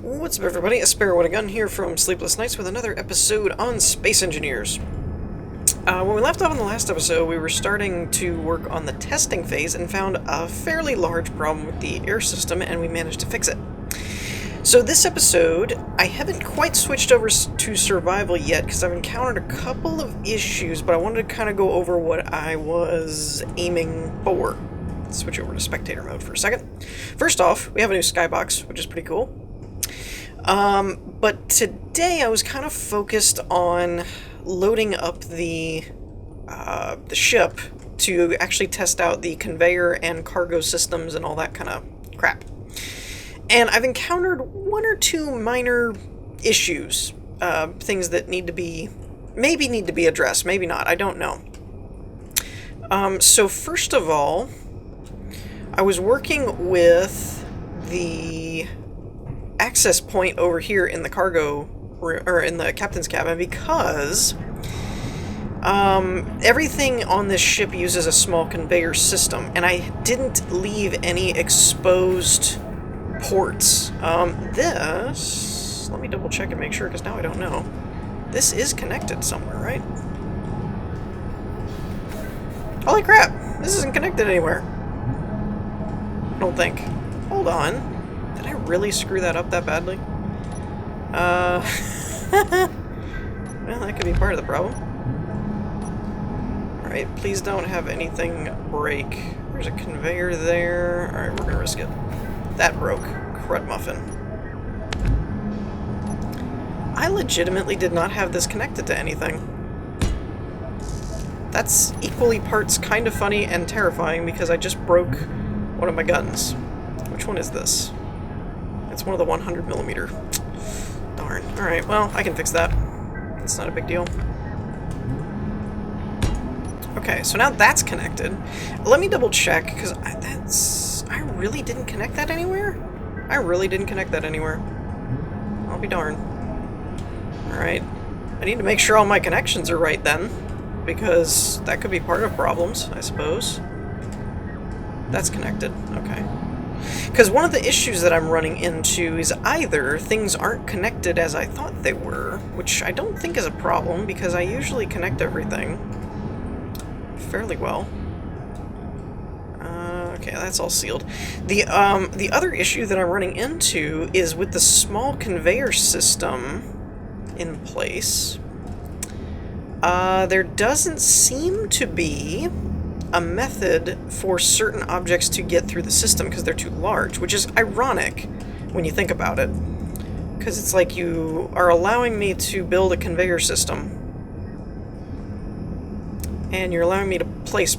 What's up, everybody? A Sparrow and a Gun here from Sleepless Nights with another episode on Space Engineers. When we left off in the last episode, we were starting to work on the testing phase and found a fairly large problem with the air system, and we managed to fix it. So this episode, I haven't quite switched over to survival yet because I've encountered a couple of issues, but I wanted to kind of go over what I was aiming for. Let's switch over to spectator mode for a second. First off, we have a new skybox, which is pretty cool. But today I was kind of focused on loading up the ship to actually test out the conveyor and cargo systems and all that kind of crap. And I've encountered one or two minor issues, things that maybe need to be addressed, maybe not, I don't know. So first of all, I was working with the access point over here in the cargo, or in the captain's cabin, because everything on this ship uses a small conveyor system, and I didn't leave any exposed ports. This, let me double check and make sure, because now I don't know. This is connected somewhere, right? Holy crap! This isn't connected anywhere. I don't think. Hold on. Did I really screw that up that badly? Well, that could be part of the problem. Alright, please don't have anything break. There's a conveyor there. Alright, we're gonna risk it. That broke. Crud muffin. I legitimately did not have this connected to anything. That's equally parts kind of funny and terrifying because I just broke one of my guns. Which one is this? It's one of the 100mm. Darn. Alright, well, I can fix that. It's not a big deal. Okay, so now that's connected. Let me double check, because I really didn't connect that anywhere? I really didn't connect that anywhere. I'll be darned. Alright. I need to make sure all my connections are right then, because that could be part of problems, I suppose. That's connected. Okay. Because one of the issues that I'm running into is either things aren't connected as I thought they were, which I don't think is a problem because I usually connect everything fairly well. Okay, that's all sealed. The other issue that I'm running into is with the small conveyor system in place. There doesn't seem to be a method for certain objects to get through the system because they're too large, which is ironic when you think about it. Because it's like you are allowing me to build a conveyor system, and you're allowing me to place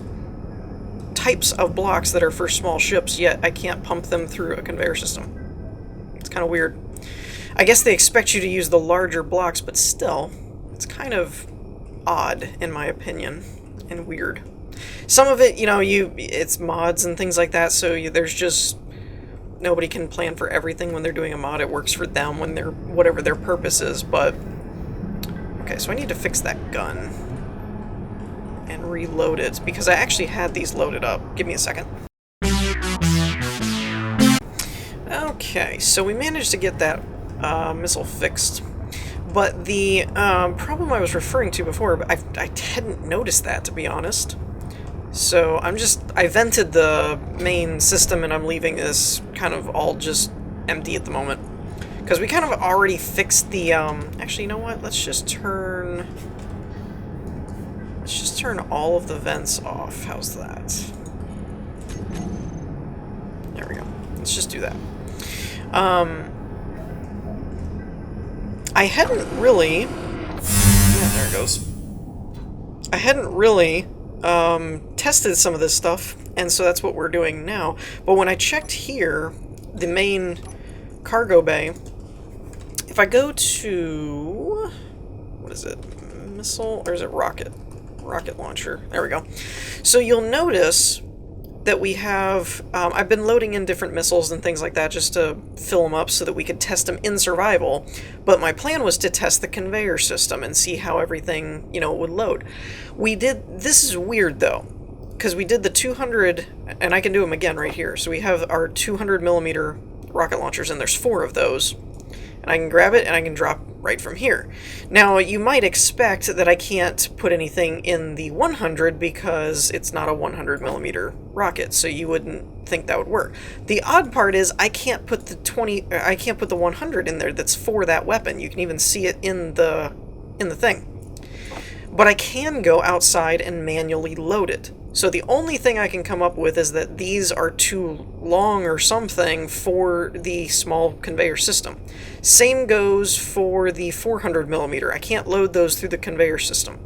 types of blocks that are for small ships, yet I can't pump them through a conveyor system. It's kind of weird. I guess they expect you to use the larger blocks, but still, it's kind of odd, in my opinion, and weird. Some of it, you know, it's mods and things like that, so there's just... Nobody can plan for everything when they're doing a mod. It works for them when they're... whatever their purpose is, but... Okay, so I need to fix that gun. And reload it, because I actually had these loaded up. Give me a second. Okay, so we managed to get that missile fixed. But the problem I was referring to before, I hadn't noticed that, to be honest. So I vented the main system and I'm leaving this kind of all just empty at the moment. Because we kind of already fixed the, actually, you know what? Let's just turn all of the vents off. How's that? There we go. Let's just do that. I hadn't really... Yeah, there it goes. I hadn't really tested some of this stuff, and so that's what we're doing now. But when I checked here, the main cargo bay, if I go to... what is it? Missile? Or is it rocket? Rocket launcher. There we go. So you'll notice that we have... I've been loading in different missiles and things like that just to fill them up so that we could test them in survival. But my plan was to test the conveyor system and see how everything, you know, would load. We did... This is weird, though, because we did the 200... And I can do them again right here. So we have our 200mm rocket launchers, and there's 4 of those. And I can grab it and I can drop right from here. Now, you might expect that I can't put anything in the 100 because it's not a 100 millimeter rocket, so you wouldn't think that would work. The odd part is I can't put the 100 in there that's for that weapon. You can even see it in the thing. But I can go outside and manually load it. So the only thing I can come up with is that these are too long or something for the small conveyor system. Same goes for the 400 millimeter. I can't load those through the conveyor system.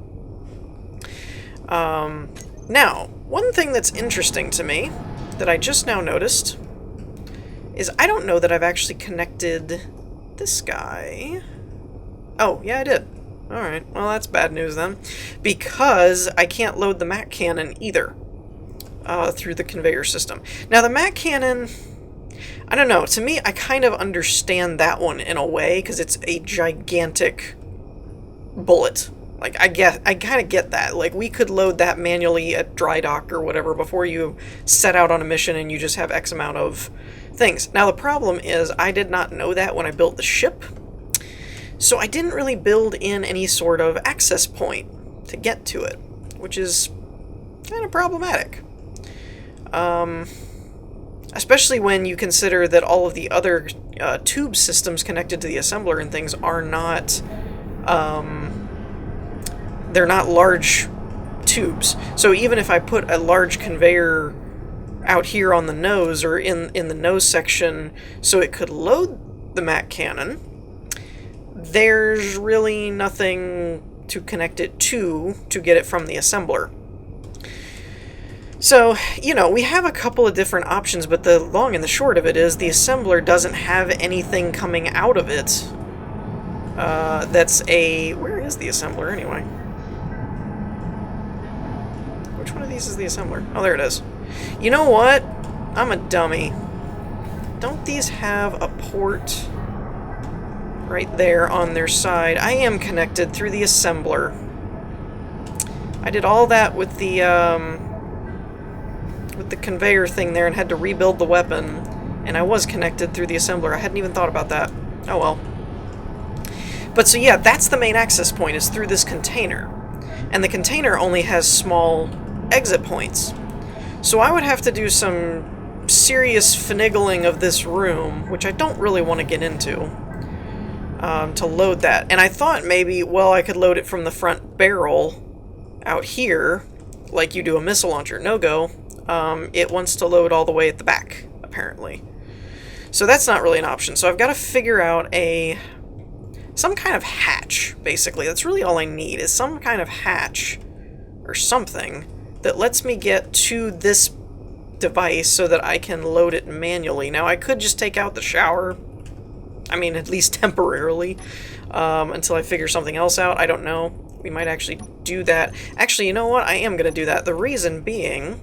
Now, one thing that's interesting to me that I just now noticed is I don't know that I've actually connected this guy. Oh, yeah, I did. Alright, well that's bad news then, because I can't load the Mac cannon either through the conveyor system. Now the Mac cannon, I don't know, to me I kind of understand that one in a way, because it's a gigantic bullet. Like, I kind of get that. Like, we could load that manually at dry dock or whatever before you set out on a mission and you just have X amount of things. Now the problem is I did not know that when I built the ship. So I didn't really build in any sort of access point to get to it, which is kind of problematic. Especially when you consider that all of the other tube systems connected to the assembler and things are not, they're not large tubes. So even if I put a large conveyor out here on the nose or in the nose section so it could load the Mac cannon, there's really nothing to connect it to get it from the assembler. So, you know, we have a couple of different options, but the long and the short of it is the assembler doesn't have anything coming out of it. That's a... Where is the assembler, anyway? Which one of these is the assembler? Oh, there it is. You know what? I'm a dummy. Don't these have a port right there on their side? I am connected through the assembler. I did all that with the conveyor thing there and had to rebuild the weapon, and I was connected through the assembler. I hadn't even thought about that. Oh well. But so yeah, that's the main access point, is through this container. And the container only has small exit points. So I would have to do some serious finagling of this room, which I don't really want to get into, to load that. And I thought maybe, well, I could load it from the front barrel out here, like you do a missile launcher. No go. It wants to load all the way at the back, apparently. So that's not really an option. So I've got to figure out some kind of hatch, basically. That's really all I need, is some kind of hatch or something that lets me get to this device so that I can load it manually. Now, I could just take out the shower. I mean, at least temporarily, until I figure something else out. I don't know. We might actually do that. Actually, you know what? I am going to do that. The reason being...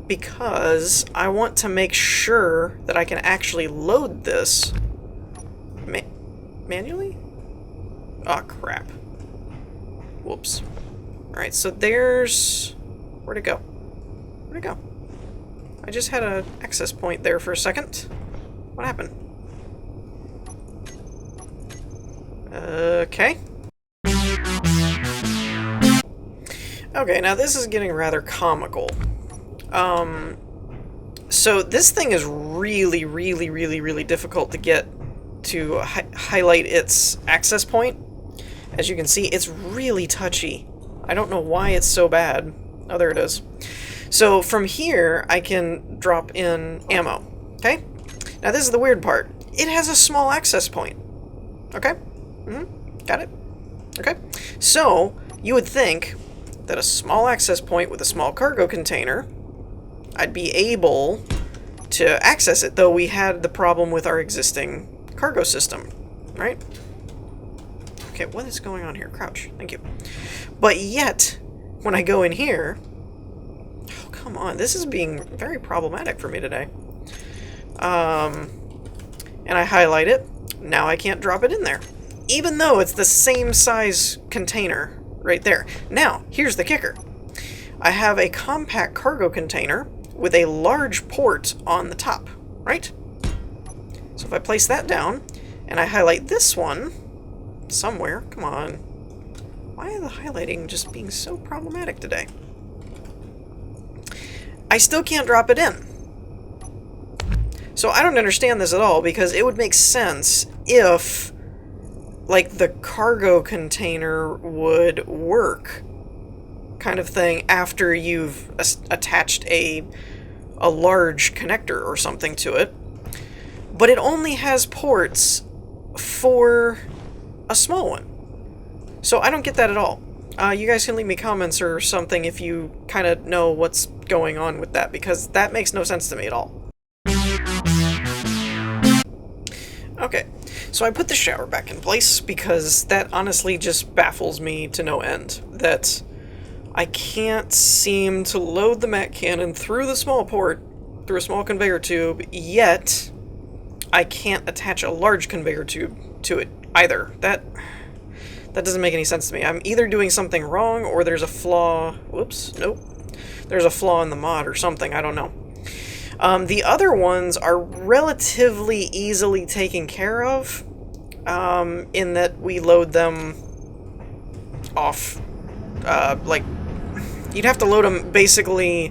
because I want to make sure that I can actually load this manually? Oh, crap. Whoops. Alright, so there's... Where'd it go? Where'd it go? I just had an access point there for a second. What happened? Okay. Okay, now this is getting rather comical. So this thing is really, really, really, really difficult to get to highlight its access point. As you can see, it's really touchy. I don't know why it's so bad. Oh, there it is. So from here, I can drop in ammo. Okay? Now this is the weird part. It has a small access point. Okay? Got it? Okay. So, you would think that a small access point with a small cargo container, I'd be able to access it, though we had the problem with our existing cargo system, right? Okay, what is going on here? Crouch. Thank you. But yet, when I go in here... Oh, come on. This is being very problematic for me today. And I highlight it. Now I can't drop it in there. Even though it's the same size container right there. Now, here's the kicker. I have a compact cargo container with a large port on the top, right? So if I place that down, and I highlight this one somewhere, come on. Why are the highlighting just being so problematic today? I still can't drop it in. So I don't understand this at all, because it would make sense if, like, the cargo container would work, kind of thing, after you've attached a large connector or something to it. But it only has ports for a small one. So I don't get that at all. You guys can leave me comments or something if you kind of know what's going on with that, because that makes no sense to me at all. Okay, so I put the shower back in place because that honestly just baffles me to no end. That I can't seem to load the Mac cannon through the small port, through a small conveyor tube, yet I can't attach a large conveyor tube to it either. That doesn't make any sense to me. I'm either doing something wrong or there's a flaw. Whoops, nope. There's a flaw in the mod or something, I don't know. The other ones are relatively easily taken care of, in that we load them off, like, you'd have to load them basically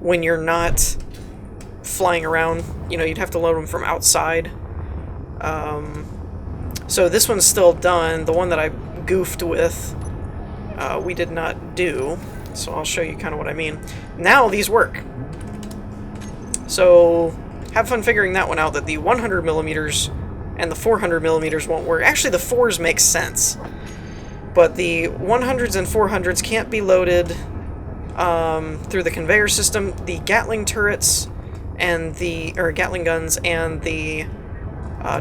when you're not flying around. You know, you'd have to load them from outside. So this one's still done. The one that I goofed with, we did not do. So I'll show you kind of what I mean. Now these work. So have fun figuring that one out, that the 100 millimeters and the 400 millimeters won't work. Actually, the 4s make sense. But the 100s and 400s can't be loaded through the conveyor system. The Gatling turrets and or Gatling guns and the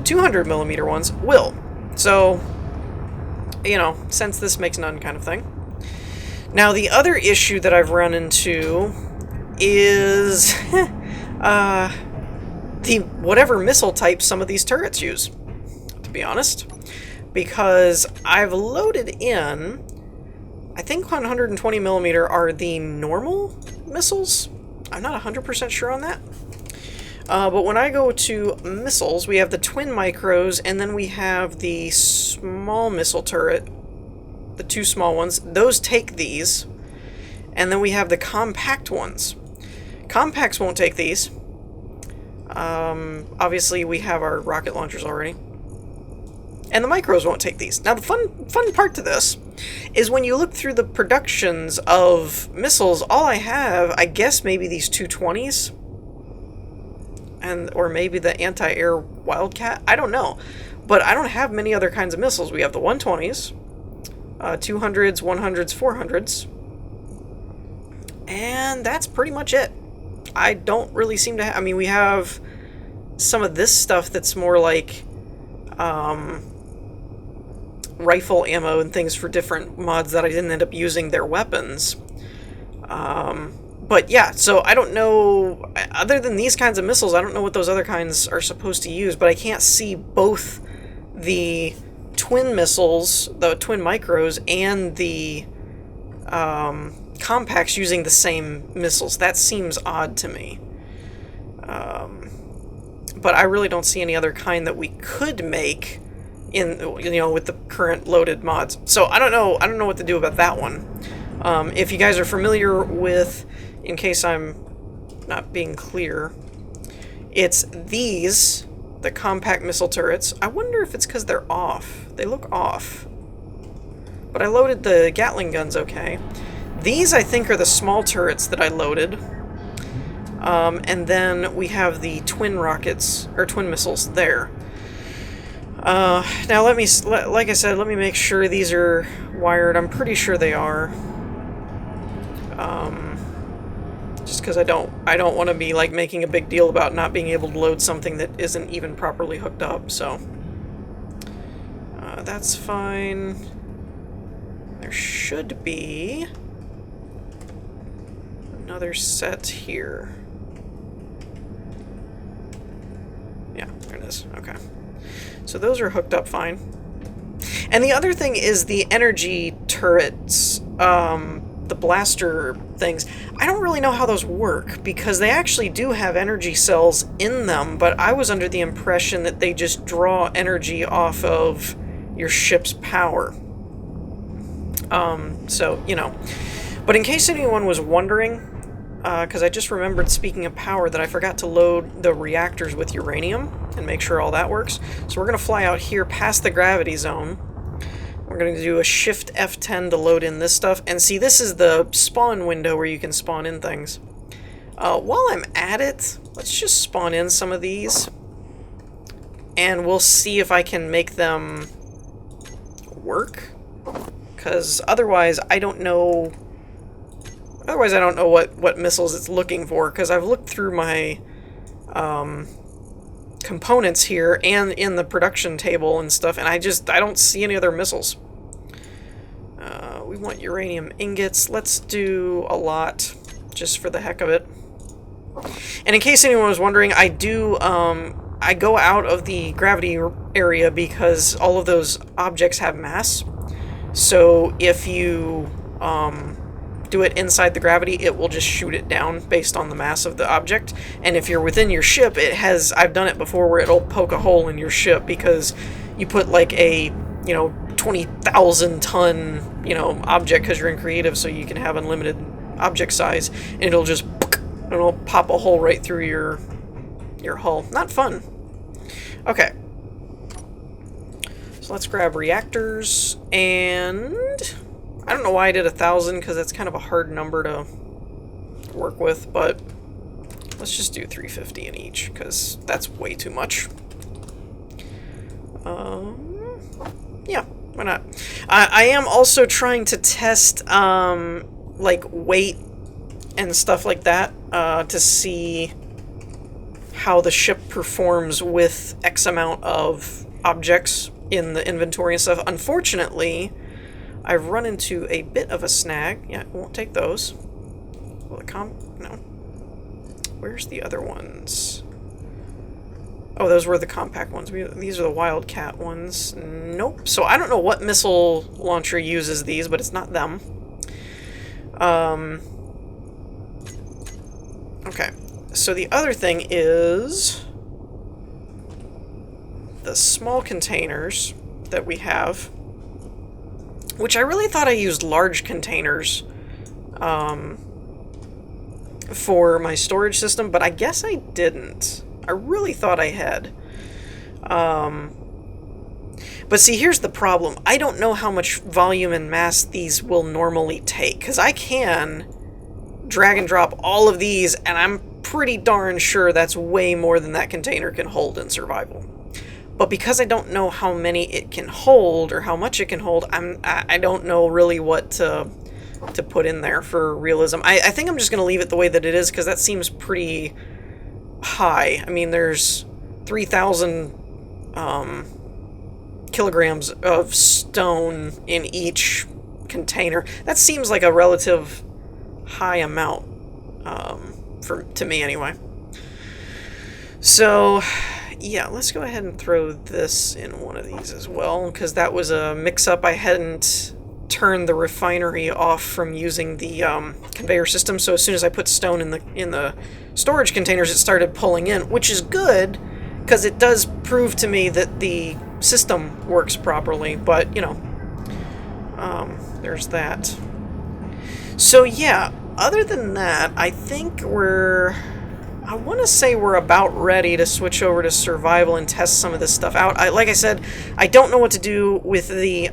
200 millimeter ones will. So, you know, since this makes none kind of thing. Now, the other issue that I've run into is the whatever missile type some of these turrets use, to be honest. Because I've loaded in, I think 120 millimeter are the normal missiles. I'm not 100% sure on that. But when I go to missiles, we have the twin micros, and then we have the small missile turret, the two small ones. Those take these. And then we have the compact ones. Compacts won't take these. Obviously, we have our rocket launchers already. And the micros won't take these. Now, the fun part to this is when you look through the productions of missiles, all I have, I guess, maybe these 220s. Or maybe the anti-air Wildcat. I don't know. But I don't have many other kinds of missiles. We have the 120s, 200s, 100s, 400s. And that's pretty much it. I don't really seem to have... I mean, we have some of this stuff that's more like rifle ammo and things for different mods that I didn't end up using their weapons. But yeah, so I don't know... Other than these kinds of missiles, I don't know what those other kinds are supposed to use, but I can't see both the twin missiles, the twin micros, and the compacts using the same missiles. That seems odd to me. But I really don't see any other kind that we could make in, you know, with the current loaded mods. So I don't know what to do about that one. If you guys are familiar with, in case I'm not being clear, it's these, the compact missile turrets. I wonder if it's because they're off. They look off. But I loaded the Gatling guns okay. These, I think, are the small turrets that I loaded. And then we have the twin rockets, or twin missiles there. Now let me, like I said, let me make sure these are wired. I'm pretty sure they are. Just because I don't want to be, like, making a big deal about not being able to load something that isn't even properly hooked up, so. That's fine. There should be another set here. Yeah, there it is. Okay. So those are hooked up fine. And the other thing is the energy turrets, the blaster things. I don't really know how those work, because they actually do have energy cells in them, but I was under the impression that they just draw energy off of your ship's power. So, you know. But in case anyone was wondering, because I just remembered, speaking of power, that I forgot to load the reactors with uranium and make sure all that works. So we're going to fly out here past the gravity zone. We're going to do a Shift F10 to load in this stuff. And see, this is the spawn window where you can spawn in things. While I'm at it, let's just spawn in some of these. And we'll see if I can make them work. Because otherwise, I don't know... Otherwise, I don't know what missiles it's looking for, because I've looked through my components here and in the production table and stuff, and I don't see any other missiles. We want uranium ingots. Let's do a lot, just for the heck of it. And in case anyone was wondering, I do, I go out of the gravity area because all of those objects have mass. So if you do it inside the gravity, it will just shoot it down based on the mass of the object. And if you're within your ship, it has, I've done it before, where it'll poke a hole in your ship because you put like a, 20,000 ton, object, because you're in creative, so you can have unlimited object size, and it'll just, it'll pop a hole right through your hull. Not fun. Okay. So let's grab reactors, and I don't know why I did 1,000, because that's kind of a hard number to work with, but let's just do 350 in each, because that's way too much. Yeah, why not? I am also trying to test, like, weight and stuff like that, to see how the ship performs with X amount of objects in the inventory and stuff. Unfortunately, I've run into a bit of a snag. Yeah, won't take those. Will it no. Where's the other ones? Oh, those were the compact ones. These are the Wildcat ones. Nope. So I don't know what missile launcher uses these, but it's not them. Okay. So the other thing is the small containers that we have, which I really thought I used large containers for my storage system, but I guess I didn't. I really thought I had. But see, here's the problem. I don't know how much volume and mass these will normally take, because I can drag and drop all of these, and I'm pretty darn sure that's way more than that container can hold in survival. But because I don't know how many it can hold, or how much it can hold, I don't know really what to put in there for realism. I think I'm just going to leave it the way that it is, because that seems pretty high. I mean, there's 3,000 kilograms of stone in each container. That seems like a relative high amount, to me anyway. So, yeah, let's go ahead and throw this in one of these as well, because that was a mix-up. I hadn't turned the refinery off from using the conveyor system, so as soon as I put stone in the storage containers, it started pulling in, which is good, because it does prove to me that the system works properly, but, there's that. So, yeah, other than that, I think I want to say we're about ready to switch over to survival and test some of this stuff out. Like I said, I don't know what to do with the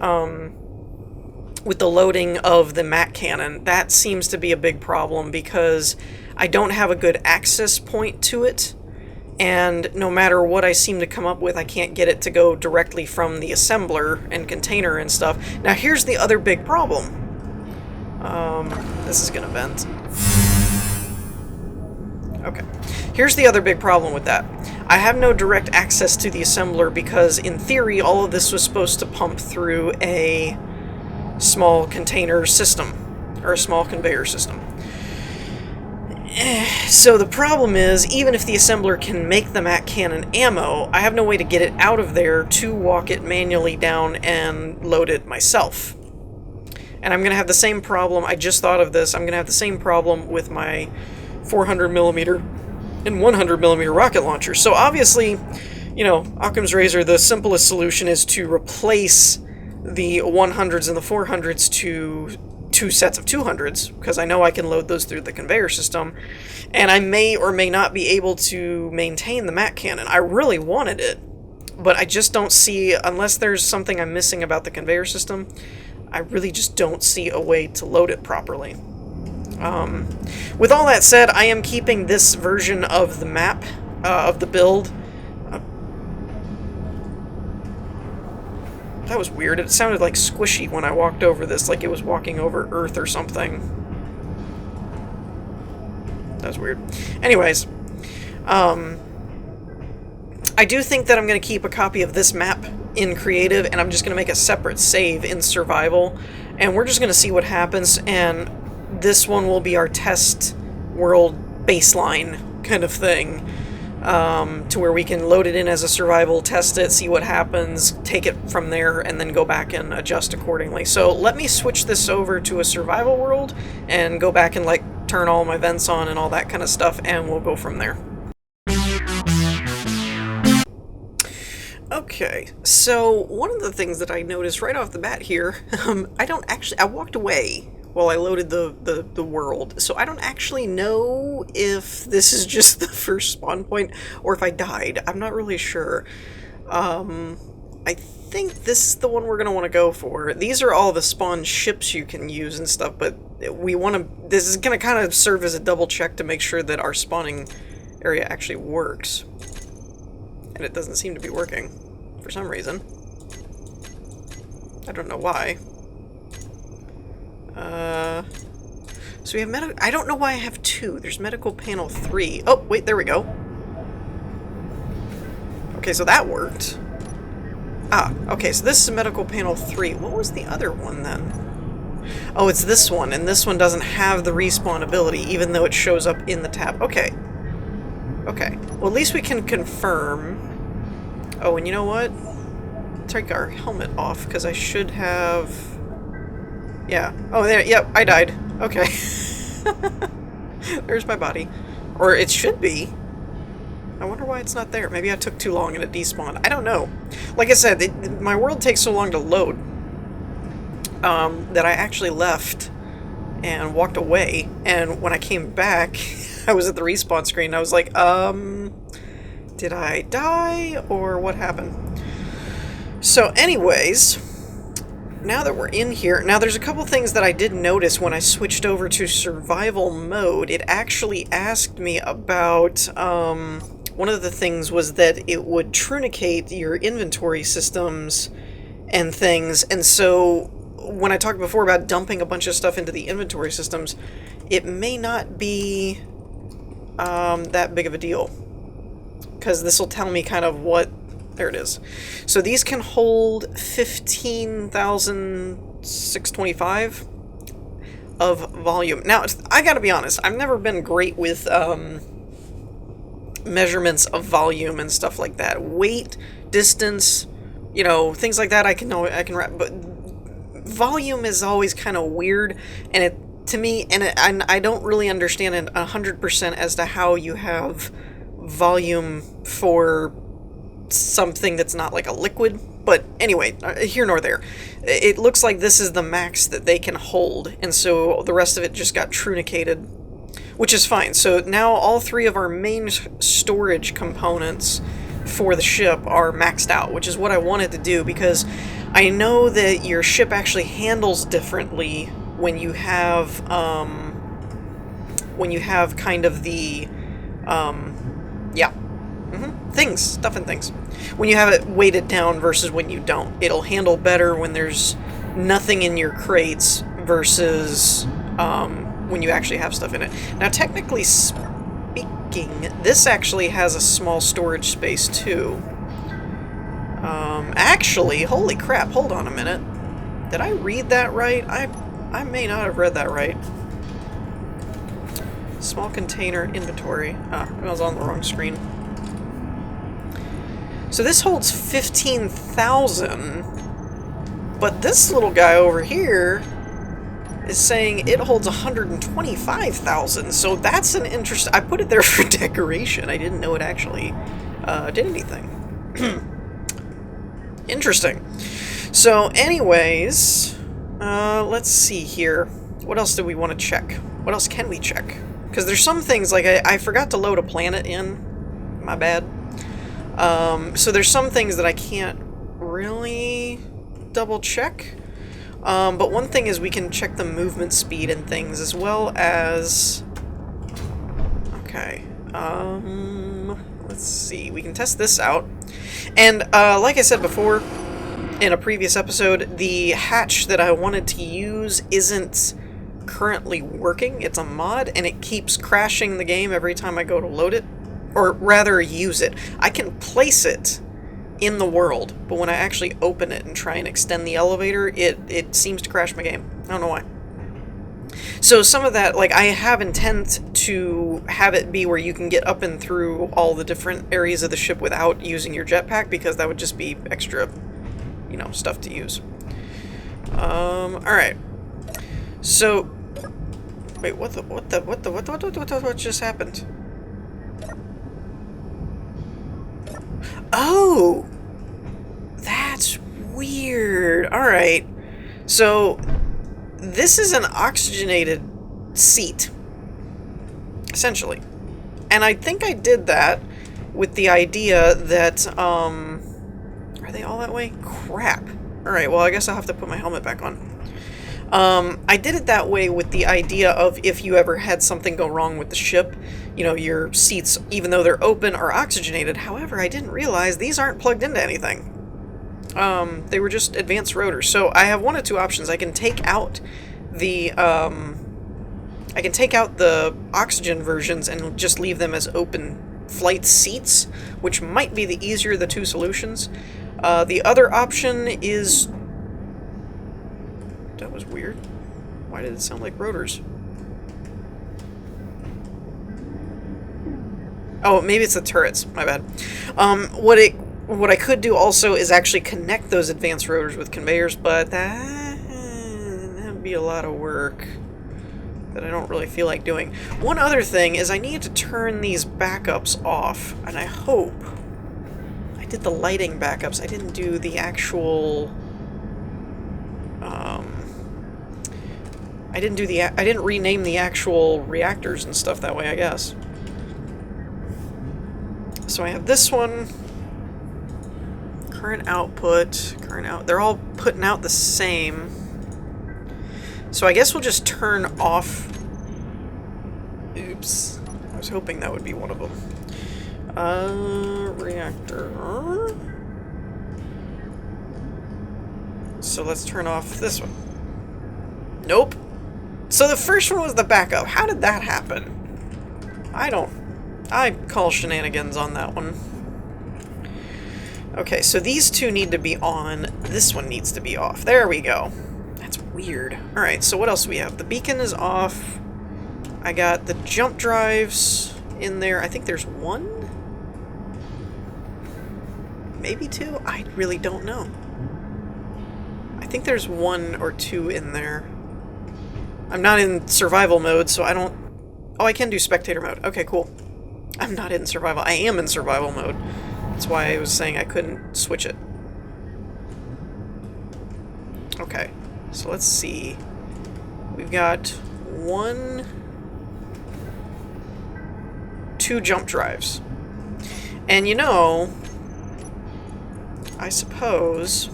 loading of the MAC cannon. That seems to be a big problem, because I don't have a good access point to it, and no matter what I seem to come up with, I can't get it to go directly from the assembler and container and stuff. Now, here's the other big problem. This is gonna vent. Okay. Here's the other big problem with that. I have no direct access to the assembler, because in theory all of this was supposed to pump through a small container system, or a small conveyor system. So the problem is, even if the assembler can make the MAC cannon ammo, I have no way to get it out of there to walk it manually down and load it myself. And I'm going to have the same problem, I just thought of this, I'm going to have the same problem with my 400mm and 100mm rocket launcher. So obviously, you know, Occam's razor, the simplest solution is to replace the 100s and the 400s to 2 sets of 200s, because I know I can load those through the conveyor system, and I may or may not be able to maintain the Mac cannon. I really wanted it, but I just don't see, unless there's something I'm missing about the conveyor system, I really just don't see a way to load it properly. With all that said, I am keeping this version of the map, of the build. That was weird. It sounded like squishy when I walked over this, like it was walking over Earth or something. That was weird. Anyways, I do think that I'm going to keep a copy of this map in Creative, and I'm just going to make a separate save in Survival, and we're just going to see what happens, and this one will be our test world baseline kind of thing, to where we can load it in as a survival, test it, see what happens, take it from there, and then go back and adjust accordingly. So let me switch this over to a survival world and go back and like turn all my vents on and all that kind of stuff, and we'll go from there. Okay, so one of the things that I noticed right off the bat here, I walked away while I loaded the world, so I don't actually know if this is just the first spawn point or if I died. I'm not really sure. I think this is the one we're going to want to go for. These are all the spawn ships you can use and stuff, but this is going to kind of serve as a double check to make sure that our spawning area actually works. And it doesn't seem to be working for some reason. I don't know why. So we have I don't know why I have 2. There's medical panel 3. Oh, wait, there we go. Okay, so that worked. Ah, okay, so this is medical panel 3. What was the other one then? Oh, it's this one, and this one doesn't have the respawn ability, even though it shows up in the tab. Okay. Okay. Well, at least we can confirm. Oh, and you know what? Take our helmet off, because I should have... Yeah. Oh, there. Yep, I died. Okay. There's my body. Or it should be. I wonder why it's not there. Maybe I took too long and it despawned. I don't know. Like I said, my world takes so long to load that I actually left and walked away. And when I came back, I was at the respawn screen. And I was like, did I die or what happened? So anyways... Now that we're in here, now there's a couple things that I did notice when I switched over to survival mode. It actually asked me about, one of the things was that it would trunicate your inventory systems and things, and so when I talked before about dumping a bunch of stuff into the inventory systems, it may not be that big of a deal, because this will tell me kind of what... There it is. So these can hold 15,625 of volume. Now, I gotta be honest, I've never been great with measurements of volume and stuff like that. Weight, distance, you know, things like that I can wrap, but volume is always kind of weird, and it, to me, and I don't really understand it 100% as to how you have volume for something that's not like a liquid, but anyway, here nor there. It looks like this is the max that they can hold, and so the rest of it just got trunicated, which is fine. So now all 3 of our main storage components for the ship are maxed out, which is what I wanted to do, because I know that your ship actually handles differently when you have kind of the stuff and things. When you have it weighted down versus when you don't. It'll handle better when there's nothing in your crates versus when you actually have stuff in it. Now, technically speaking, this actually has a small storage space too. Actually, holy crap, hold on a minute. Did I read that right? I may not have read that right. Small container inventory. Ah, I was on the wrong screen. So this holds 15,000, but this little guy over here is saying it holds 125,000, so that's an interest. I put it there for decoration. I didn't know it actually did anything. Interesting. So anyways, let's see here. What else do we want to check? What else can we check? Because there's some things, like I forgot to load a planet in. My bad. So there's some things that I can't really double check. But one thing is we can check the movement speed and things, as well as... Okay. Let's see. We can test this out. And, like I said before, in a previous episode, the hatch that I wanted to use isn't currently working. It's a mod, and it keeps crashing the game every time I go to load it. Or rather, use it. I can place it in the world, but when I actually open it and try and extend the elevator, it seems to crash my game. I don't know why. So some of that, like, I have intent to have it be where you can get up and through all the different areas of the ship without using your jetpack, because that would just be extra, you know, stuff to use. Alright. So, wait, what just happened? Oh! That's weird. Alright. So, this is an oxygenated seat. Essentially. And I think I did that with the idea that, are they all that way? Crap. Alright, well, I guess I'll have to put my helmet back on. I did it that way with the idea of if you ever had something go wrong with the ship, you know, your seats, even though they're open, are oxygenated. However, I didn't realize these aren't plugged into anything. They were just advanced rotors. So I have one of two options. I can take out the, oxygen versions and just leave them as open flight seats, which might be the easier of the two solutions. The other option is... That was weird. Why did it sound like rotors? Oh, maybe it's the turrets. My bad. What I could do also is actually connect those advanced rotors with conveyors, but that'd be a lot of work that I don't really feel like doing. One other thing is I need to turn these backups off, and I hope I did the lighting backups. I didn't do the actual... I didn't rename the actual reactors and stuff that way, I guess. So I have this one. Current output. They're all putting out the same. So I guess we'll just turn off... Oops. I was hoping that would be one of them. Reactor. So let's turn off this one. Nope. So the first one was the backup. How did that happen? I call shenanigans on that one. Okay, so these two need to be on. This one needs to be off. There we go. That's weird. Alright, so what else do we have? The beacon is off. I got the jump drives in there. I think there's one? Maybe two? I really don't know. I think there's one or two in there. I'm not in survival mode, so I don't... Oh, I can do spectator mode. Okay, cool. I'm not in survival. I am in survival mode. That's why I was saying I couldn't switch it. Okay, so let's see. We've got two jump drives. And you know, I suppose...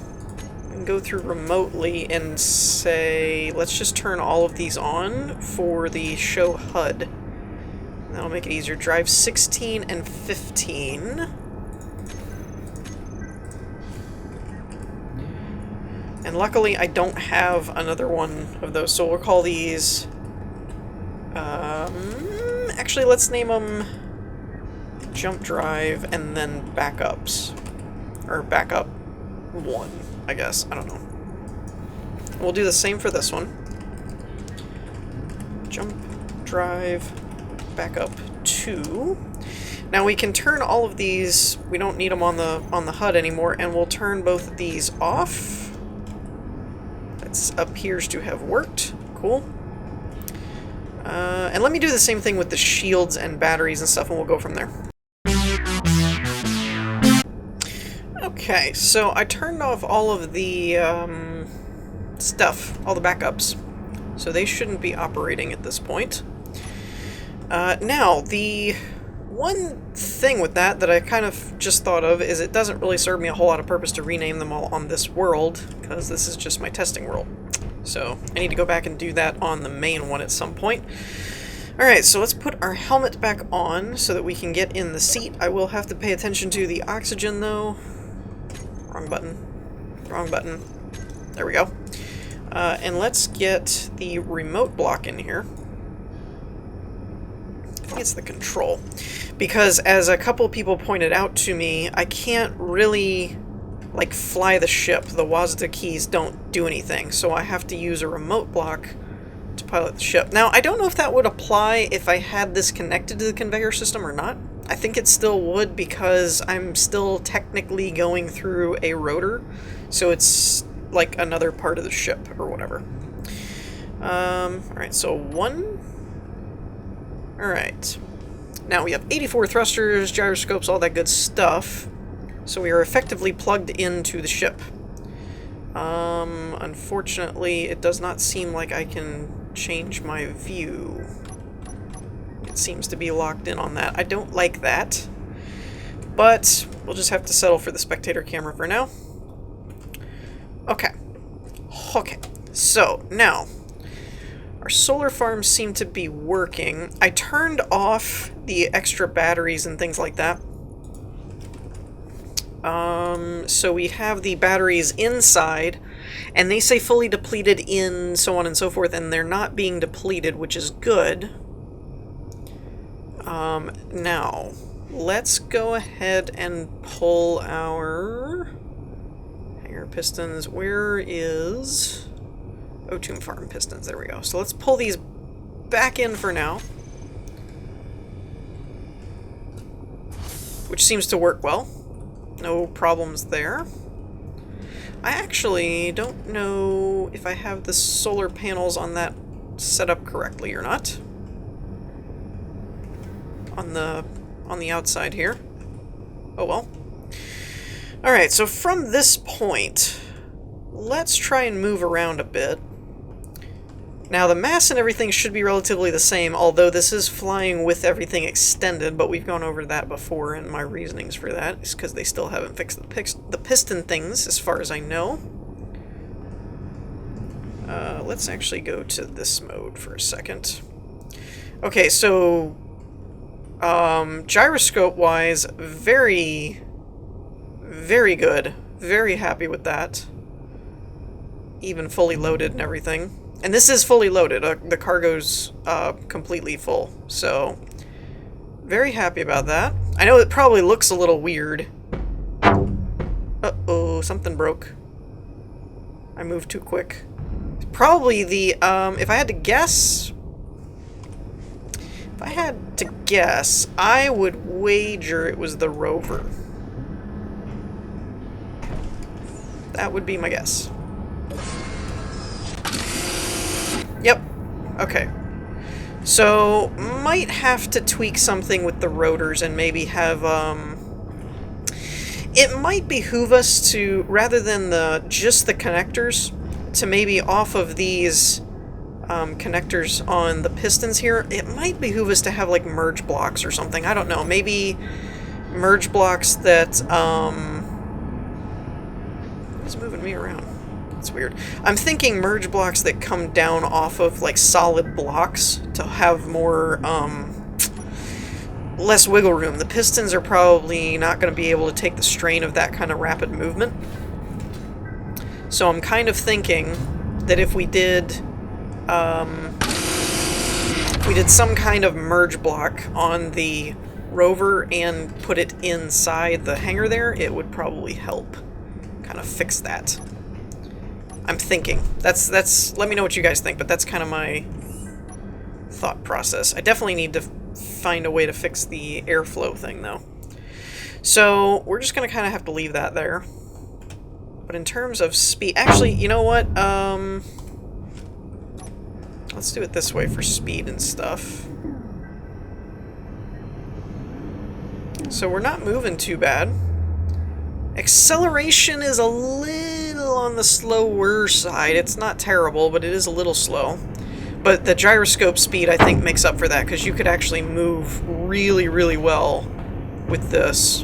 go through remotely and say, let's just turn all of these on for the show HUD. That'll make it easier. Drive 16 and 15. And luckily I don't have another one of those, so we'll call these... actually, let's name them jump drive and then backups. Or backup 1. I guess. I don't know. We'll do the same for this one. Jump, drive, backup 2. Now we can turn all of these. We don't need them on the HUD anymore, and we'll turn both of these off. That appears to have worked. Cool. And let me do the same thing with the shields and batteries and stuff, and we'll go from there. Okay, so I turned off all of the stuff, all the backups, so they shouldn't be operating at this point. Now, the one thing with that I kind of just thought of is it doesn't really serve me a whole lot of purpose to rename them all on this world, because this is just my testing world. So I need to go back and do that on the main one at some point. Alright, so let's put our helmet back on so that we can get in the seat. I will have to pay attention to the oxygen, though. Wrong button. Wrong button. There we go. And let's get the remote block in here. I think it's the control. Because as a couple people pointed out to me, I can't really like fly the ship. The WASD keys don't do anything, so I have to use a remote block to pilot the ship. Now, I don't know if that would apply if I had this connected to the conveyor system or not. I think it still would because I'm still technically going through a rotor, so it's like another part of the ship or whatever. Alright, so 1. Alright. Now we have 84 thrusters, gyroscopes, all that good stuff. So we are effectively plugged into the ship. Unfortunately, it does not seem like I can change my view. It seems to be locked in on that. I don't like that. But we'll just have to settle for the spectator camera for now. Okay. Okay. So, now, our solar farms seem to be working. I turned off the extra batteries and things like that. So we have the batteries inside, and they say fully depleted in so on and so forth, and they're not being depleted, which is good. Now, let's go ahead and pull our hanger pistons. Where is... Oh, tomb farm pistons, there we go. So let's pull these back in for now. Which seems to work well. No problems there. I actually don't know if I have the solar panels on that set up correctly or not. On the outside here. Oh well. Alright, so from this point, let's try and move around a bit. Now, the mass and everything should be relatively the same, although this is flying with everything extended, but we've gone over that before, and my reasonings for that is because they still haven't fixed the piston things, as far as I know. Let's actually go to this mode for a second. Okay, so, gyroscope-wise, very, very good. Very happy with that. Even fully loaded and everything. And this is fully loaded. The cargo's completely full. So, very happy about that. I know it probably looks a little weird. Uh-oh, something broke. I moved too quick. Probably the, if I had to guess... If I had to guess, I would wager it was the rover. That would be my guess. Yep. Okay. So, might have to tweak something with the rotors and maybe have, it might behoove us to, rather than just the connectors, to maybe off of these connectors on the pistons here, it might behoove us to have, like, merge blocks or something. I don't know. Maybe merge blocks that, what's moving me around? It's weird. I'm thinking merge blocks that come down off of, like, solid blocks to have more, less wiggle room. The pistons are probably not going to be able to take the strain of that kind of rapid movement. So I'm kind of thinking that if we did some kind of merge block on the rover and put it inside the hangar there, it would probably help kind of fix that. I'm thinking. That's let me know what you guys think, but that's kind of my thought process. I definitely need to find a way to fix the airflow thing, though. So, we're just going to kind of have to leave that there. But in terms of speed... Actually, you know what? Let's do it this way for speed and stuff. So we're not moving too bad. Acceleration is a little on the slower side. It's not terrible, but it is a little slow. But the gyroscope speed, I think, makes up for that, because you could actually move really, really well with this.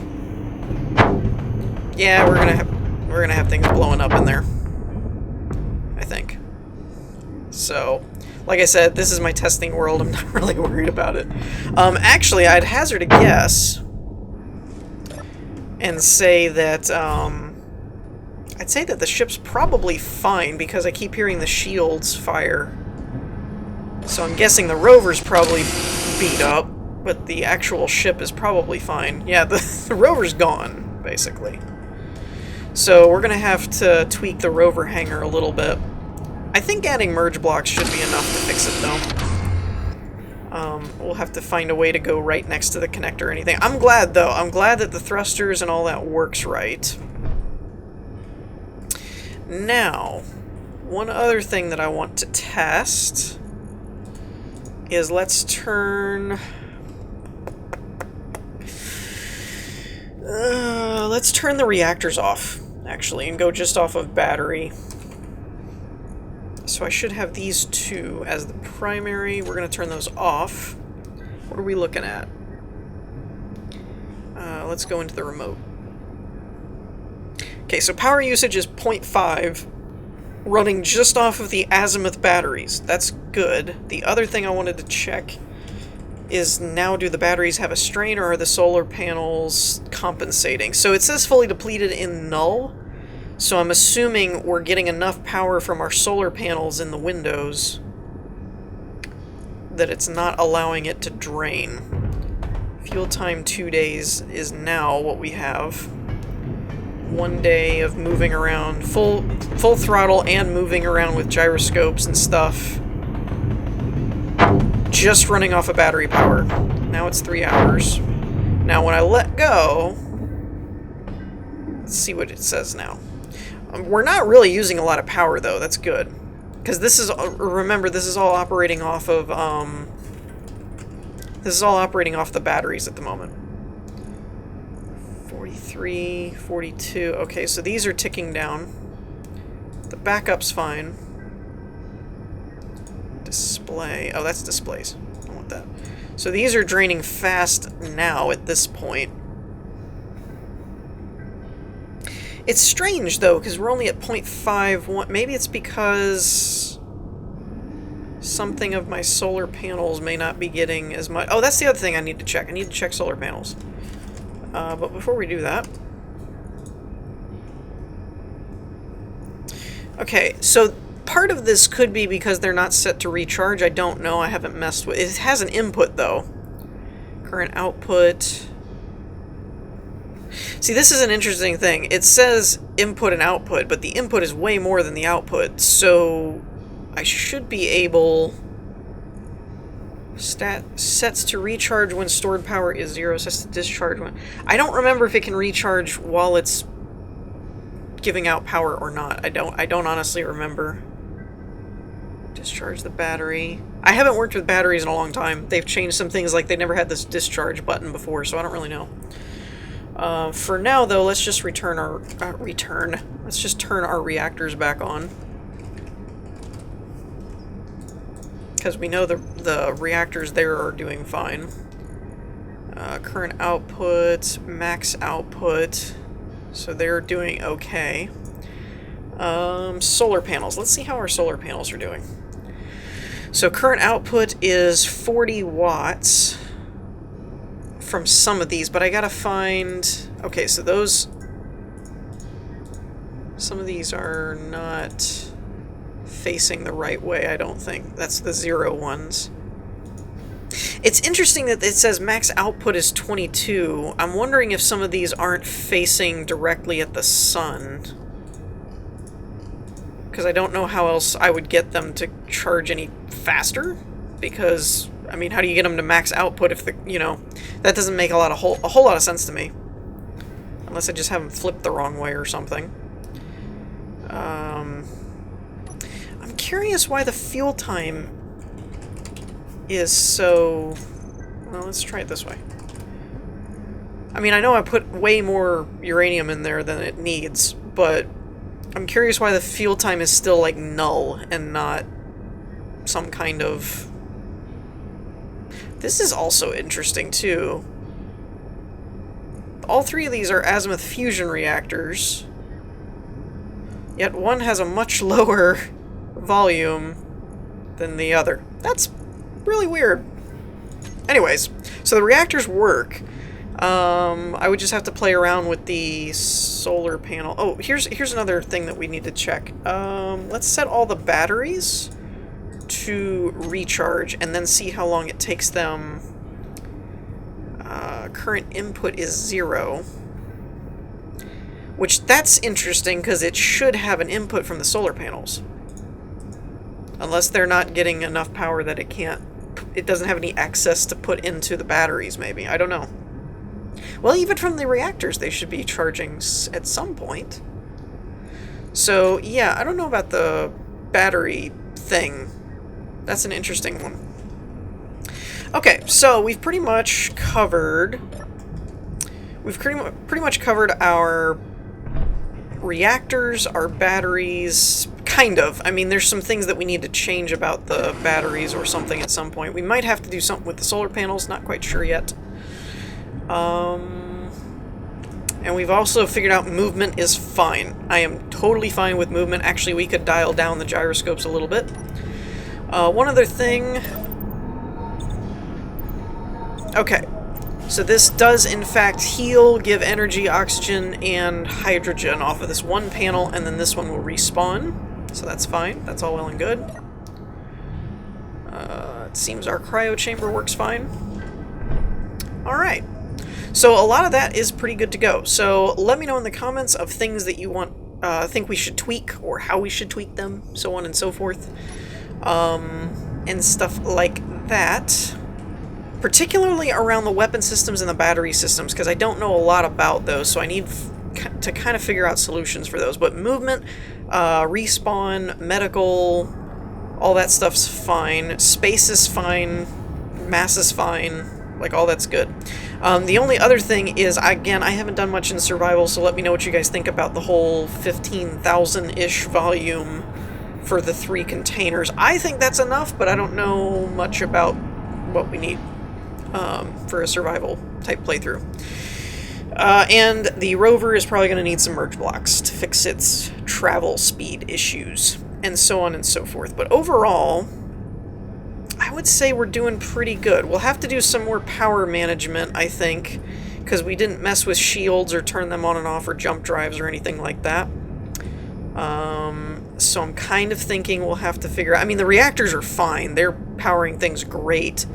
Yeah, we're gonna have things blowing up in there, I think. So, like I said, this is my testing world. I'm not really worried about it. Actually, I'd hazard a guess and say that, I'd say that the ship's probably fine, because I keep hearing the shields fire. So I'm guessing the rover's probably beat up, but the actual ship is probably fine. Yeah, the rover's gone, basically. So we're gonna have to tweak the rover hangar a little bit. I think adding merge blocks should be enough to fix it, though. We'll have to find a way to go right next to the connector or anything. I'm glad, though. I'm glad that the thrusters and all that works right. Now, one other thing that I want to test is let's turn the reactors off, actually, and go just off of battery. So I should have these two as the primary. We're going to turn those off. What are we looking at? Let's go into the remote. Okay, so power usage is 0.5, running just off of the azimuth batteries. That's good. The other thing I wanted to check is, now do the batteries have a strain, or are the solar panels compensating? So it says fully depleted in null, so I'm assuming we're getting enough power from our solar panels in the windows that it's not allowing it to drain. Fuel time 2 days is now what we have. 1 day of moving around, full throttle and moving around with gyroscopes and stuff. Just running off of battery power. Now it's 3 hours. Now when I let go, let's see what it says now. We're not really using a lot of power, though. That's good. Because this is, remember, this is all operating off of, this is all operating off the batteries at the moment. 43, 42. Okay, so these are ticking down. The backup's fine. Display. Oh, that's displays. I want that. So these are draining fast now at this point. It's strange, though, because we're only at 0.51. Maybe it's because something of my solar panels may not be getting as much. Oh, that's the other thing I need to check. I need to check solar panels. But before we do that... Okay, so part of this could be because they're not set to recharge. I don't know. I haven't messed with it. It has an input, though. Current output... See, this is an interesting thing. It says input and output, but the input is way more than the output, so I should be able... Sets to recharge when stored power is 0, sets to discharge when... I don't remember if it can recharge while it's giving out power or not. I don't honestly remember. Discharge the battery. I haven't worked with batteries in a long time. They've changed some things, like they never had this discharge button before, so I don't really know. For now, though, let's just return our... Let's just turn our reactors back on. Because we know the reactors there are doing fine. Current output, max output. So they're doing okay. Solar panels. Let's see how our solar panels are doing. So current output is 40 watts. From some of these, but I gotta find... Okay, so those... Some of these are not facing the right way, I don't think. That's the 0 ones. It's interesting that it says max output is 22. I'm wondering if some of these aren't facing directly at the sun. Because I don't know how else I would get them to charge any faster. Because... I mean, how do you get them to max output if the, you know, that doesn't make a whole lot of sense to me. Unless I just have them flipped the wrong way or something. I'm curious why the fuel time is so... Well, let's try it this way. I mean, I know I put way more uranium in there than it needs, but I'm curious why the fuel time is still, like, null and not some kind of... This is also interesting, too. All three of these are azimuth fusion reactors, yet one has a much lower volume than the other. That's really weird. Anyways, so the reactors work. I would just have to play around with the solar panel. Oh, here's another thing that we need to check. Let's set all the batteries to recharge and then see how long it takes them. Current input is 0. Which, that's interesting, because it should have an input from the solar panels. Unless they're not getting enough power that it doesn't have any access to put into the batteries, maybe. I don't know. Well, even from the reactors, they should be charging at some point. So, yeah, I don't know about the battery thing. That's an interesting one. Okay, so we've pretty much covered... We've pretty much covered our reactors, our batteries, kind of. I mean, there's some things that we need to change about the batteries or something at some point. We might have to do something with the solar panels, not quite sure yet. And we've also figured out movement is fine. I am totally fine with movement. Actually, we could dial down the gyroscopes a little bit. One other thing... Okay. So this does, in fact, heal, give energy, oxygen, and hydrogen off of this one panel, and then this one will respawn. So that's fine. That's all well and good. It seems our cryo chamber works fine. Alright. So a lot of that is pretty good to go. So let me know in the comments of things that you think we should tweak, or how we should tweak them, so on and so forth. And stuff like that. Particularly around the weapon systems and the battery systems, because I don't know a lot about those, so I need to kind of figure out solutions for those. But movement, respawn, medical, all that stuff's fine. Space is fine. Mass is fine. Like, all that's good. The only other thing is, again, I haven't done much in survival, so let me know what you guys think about the whole 15,000-ish volume for the 3 containers. I think that's enough, but I don't know much about what we need. For a survival type playthrough. And the rover is probably going to need some merge blocks to fix its travel speed issues, and so on and so forth. But overall, I would say we're doing pretty good. We'll have to do some more power management, I think, because we didn't mess with shields or turn them on and off or jump drives or anything like that. So I'm kind of thinking we'll have to figure out... I mean, the reactors are fine. They're powering things great.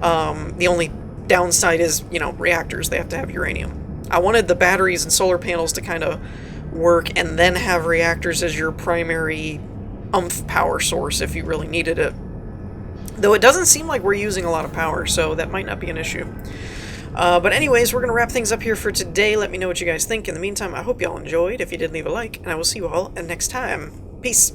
The only downside is, you know, reactors. They have to have uranium. I wanted the batteries and solar panels to kind of work and then have reactors as your primary oomph power source if you really needed it. Though it doesn't seem like we're using a lot of power, so that might not be an issue. But anyways, we're going to wrap things up here for today. Let me know what you guys think. In the meantime, I hope y'all enjoyed. If you did, leave a like, and I will see you all next time. Peace.